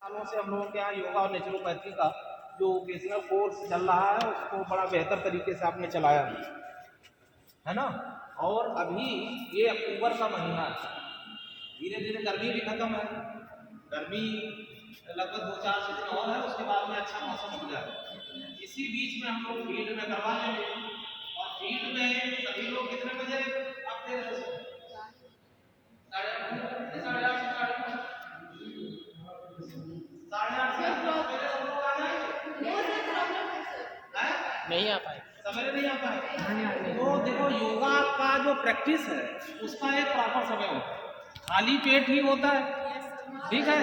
सालों से हम लोगों के यहाँ योगा और नेचुरोपैथी का जो वोकेशनल कोर्स चल रहा है उसको बड़ा बेहतर तरीके से आपने चलाया है ना। और अभी ये अक्टूबर का महीना है, धीरे धीरे गर्मी भी खत्म है, गर्मी लगभग 2-4 दिन और है, उसके बाद में अच्छा मौसम हो जाए। इसी बीच में हम लोग फील्ड में करवा लेंगे। और फील्ड में सभी लोग कितने बजे आते हैं? 8:30 से सवेरे सब लोग आ जाएंगे। नहीं आ पाए, सवेरे नहीं आ पाए तो देखो योगा का जो प्रैक्टिस है उसका एक प्रॉपर समय होता है, खाली पेट ही होता है, ठीक है।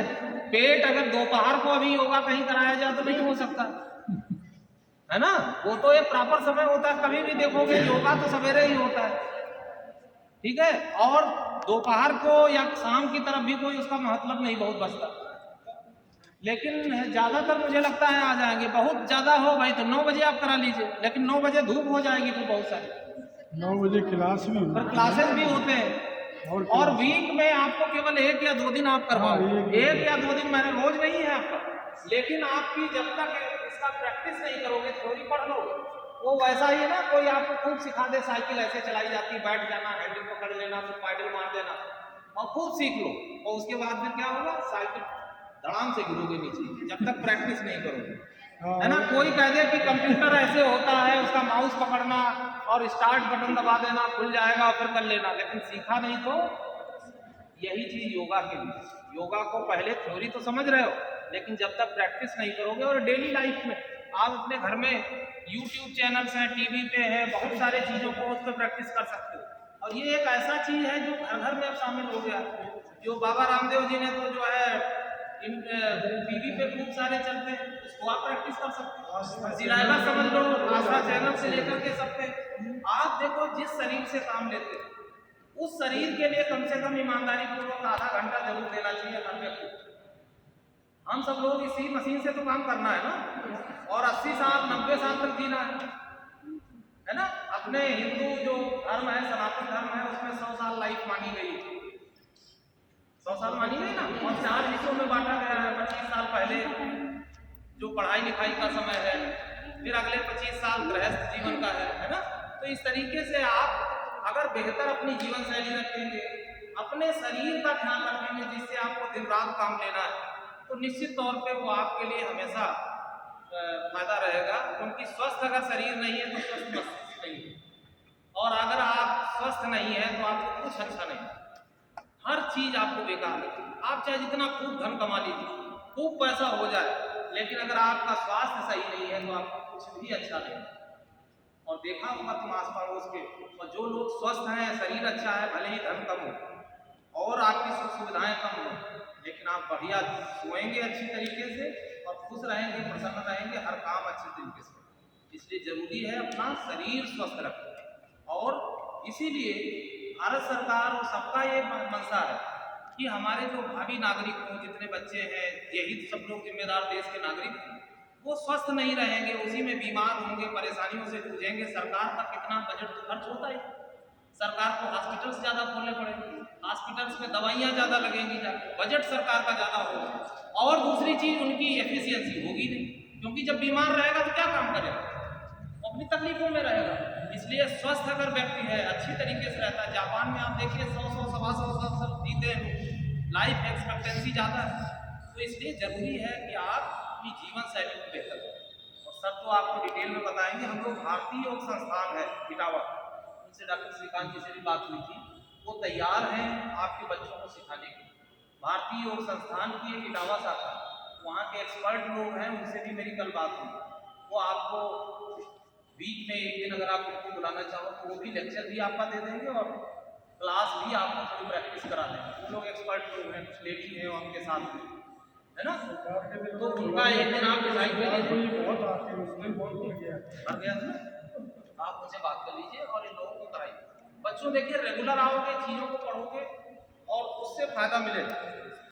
पेट अगर दोपहर को अभी योगा कहीं कराया जाए तो नहीं हो सकता है ना, वो तो एक प्रॉपर समय होता है। कभी भी देखोगे योगा तो सवेरे ही होता है, ठीक है। और दोपहर को या शाम की तरफ भी कोई उसका मतलब नहीं बहुत बचता, लेकिन ज्यादातर मुझे लगता है आ जाएंगे। बहुत ज्यादा हो भाई तो 9 बजे आप करा लीजिए, लेकिन 9 बजे धूप हो जाएगी फिर बहुत सारी। 9 बजे क्लास भी पर क्लासेस भी होते हैं और वीक में आपको केवल 1 या 2 दिन आप करवाओ। 1 या 2 दिन मैंने रोज नहीं है आपका, लेकिन आपकी जब तक इसका प्रैक्टिस नहीं करोगे, थ्योरी पढ़ लो, वो वैसा ही है ना, कोई आपको खूब सिखा दे साइकिल ऐसे चलाई जाती, बैठ जाना, हैंडल पकड़ लेना, फिर पैडल मार देना और खूब सीख लो, और उसके बाद में क्या होगा, साइकिल धड़ाम से गिरोगे नीचे जब तक प्रैक्टिस नहीं करोगे, है ना। कोई कह दे कि कंप्यूटर ऐसे होता है, उसका माउस पकड़ना और स्टार्ट बटन दबा देना, खुल जाएगा और फिर कर लेना, लेकिन सीखा नहीं तो यही चीज योगा के लिए। योगा को पहले थ्योरी तो समझ रहे हो, लेकिन जब तक प्रैक्टिस नहीं करोगे, और डेली लाइफ में आप अपने घर में यूट्यूब चैनल्स हैं, टीवी पे है, बहुत सारे चीजों को उस पर प्रैक्टिस कर सकते हो। और ये एक ऐसा चीज है जो घर घर में अब शामिल हो गया। जो बाबा रामदेव जी ने तो जो है टीवी पे खूब सारे चलते हैं, उसको आप प्रैक्टिस कर सकते हो। सिलाइबा समझ लो, आस्था चैनल से लेकर के सबके आप देखो, जिस शरीर से काम लेते हैं उस शरीर के लिए कम से कम ईमानदारी पूर्वक आधा घंटा जरूर देना चाहिए हर व्यक्ति को। हम सब लोग इसी मशीन से तो काम करना है ना, और 80 साल 90 साल तक जीना है ना। अपने हिंदू जो धर्म है, सनातन धर्म है, उसमें 100 साल लाइफ मानी गई, 100 साल मानी गई ना, और 4 हिस्सों में बांटा गया है। 25 साल पहले जो पढ़ाई लिखाई का समय है, फिर अगले 25 साल गृहस्थ जीवन का है ना। तो इस तरीके से आप अगर बेहतर अपनी जीवन शैली रखेंगे, अपने शरीर का ध्यान रखेंगे, जिससे आपको दिन रात काम लेना है, तो निश्चित तौर पे वो आपके लिए हमेशा फायदा रहेगा। क्योंकि स्वस्थ अगर शरीर नहीं है तो स्वस्थ मस्तिष्क नहीं है, और अगर आप स्वस्थ नहीं है तो आपको कुछ अच्छा नहीं, हर चीज आपको बेकार लगेगी। आप चाहे जितना खूब धन कमा लीजिए, खूब पैसा हो जाए, लेकिन अगर आपका स्वास्थ्य सही नहीं है तो आपको कुछ भी अच्छा नहीं। और देखा होगा तुम आस पड़ोस के, और जो लोग स्वस्थ हैं, शरीर अच्छा है, भले ही धन कम हो और आपकी सुख सुविधाएं कम हो, लेकिन आप बढ़िया सोएंगे अच्छी तरीके से और खुश रहेंगे, प्रसन्न रहेंगे, हर काम अच्छे तरीके से। इसलिए जरूरी है अपना शरीर स्वस्थ रखना। और इसीलिए भारत सरकार और सबका ये मंशा है कि हमारे जो भावी नागरिक हों, जितने बच्चे हैं, यही सब लोग जिम्मेदार देश के नागरिक हैं, वो स्वस्थ नहीं रहेंगे, उसी में बीमार होंगे, परेशानियों से जूझेंगे। सरकार का कितना बजट तो खर्च होता है, सरकार को हॉस्पिटल्स ज्यादा खोलने पड़ेंगे, हॉस्पिटल्स में दवाइयां ज्यादा लगेंगी, बजट सरकार का ज्यादा होगा। और दूसरी चीज, उनकी एफिशिएंसी होगी नहीं, क्योंकि जब बीमार रहेगा तो क्या काम करेगा, अपनी तकलीफों में रहेगा। इसलिए स्वस्थ अगर व्यक्ति है, अच्छी तरीके से रहता है, जापान में आप देखिए 100-100 साल जीते हैं, लाइफ एक्सपेक्टेंसी ज्यादा है। तो इसलिए जरूरी है कि आप अपनी जीवन शैली को बेहतर करें। और सब तो आपको डिटेल में बताएंगे। हम लोग भारतीय योग संस्थान है इटावा, उनसे डॉक्टर श्रीकांत जी से भी बात हुई थी, वो तैयार हैं आपके बच्चों को सिखाने के लिए। भारतीय योग संस्थान की एक इटावा शाखा, वहाँ के एक्सपर्ट लोग हैं, उनसे भी मेरी कल बात हुई। वो आपको वीक में 1 दिन अगर आप उनको बुलाना चाहो तो वो भी लेक्चर भी आपका दे देंगे और क्लास भी आपको थोड़ी प्रैक्टिस करा देंगे। वो लोग एक्सपर्ट लोग हैं, कुछ लेडी हैं उनके साथ में, है ना। तो उनका 1 दिन आप डिसाइड कर लीजिए, बहुत आती है, उसमें बहुत बढ़ गया ना, आप उनसे बात कर लीजिए और इन लोगों को कराइए। बच्चों देखिए, रेगुलर आओगे, चीज़ों को पढ़ोगे और उससे फायदा मिलेगा।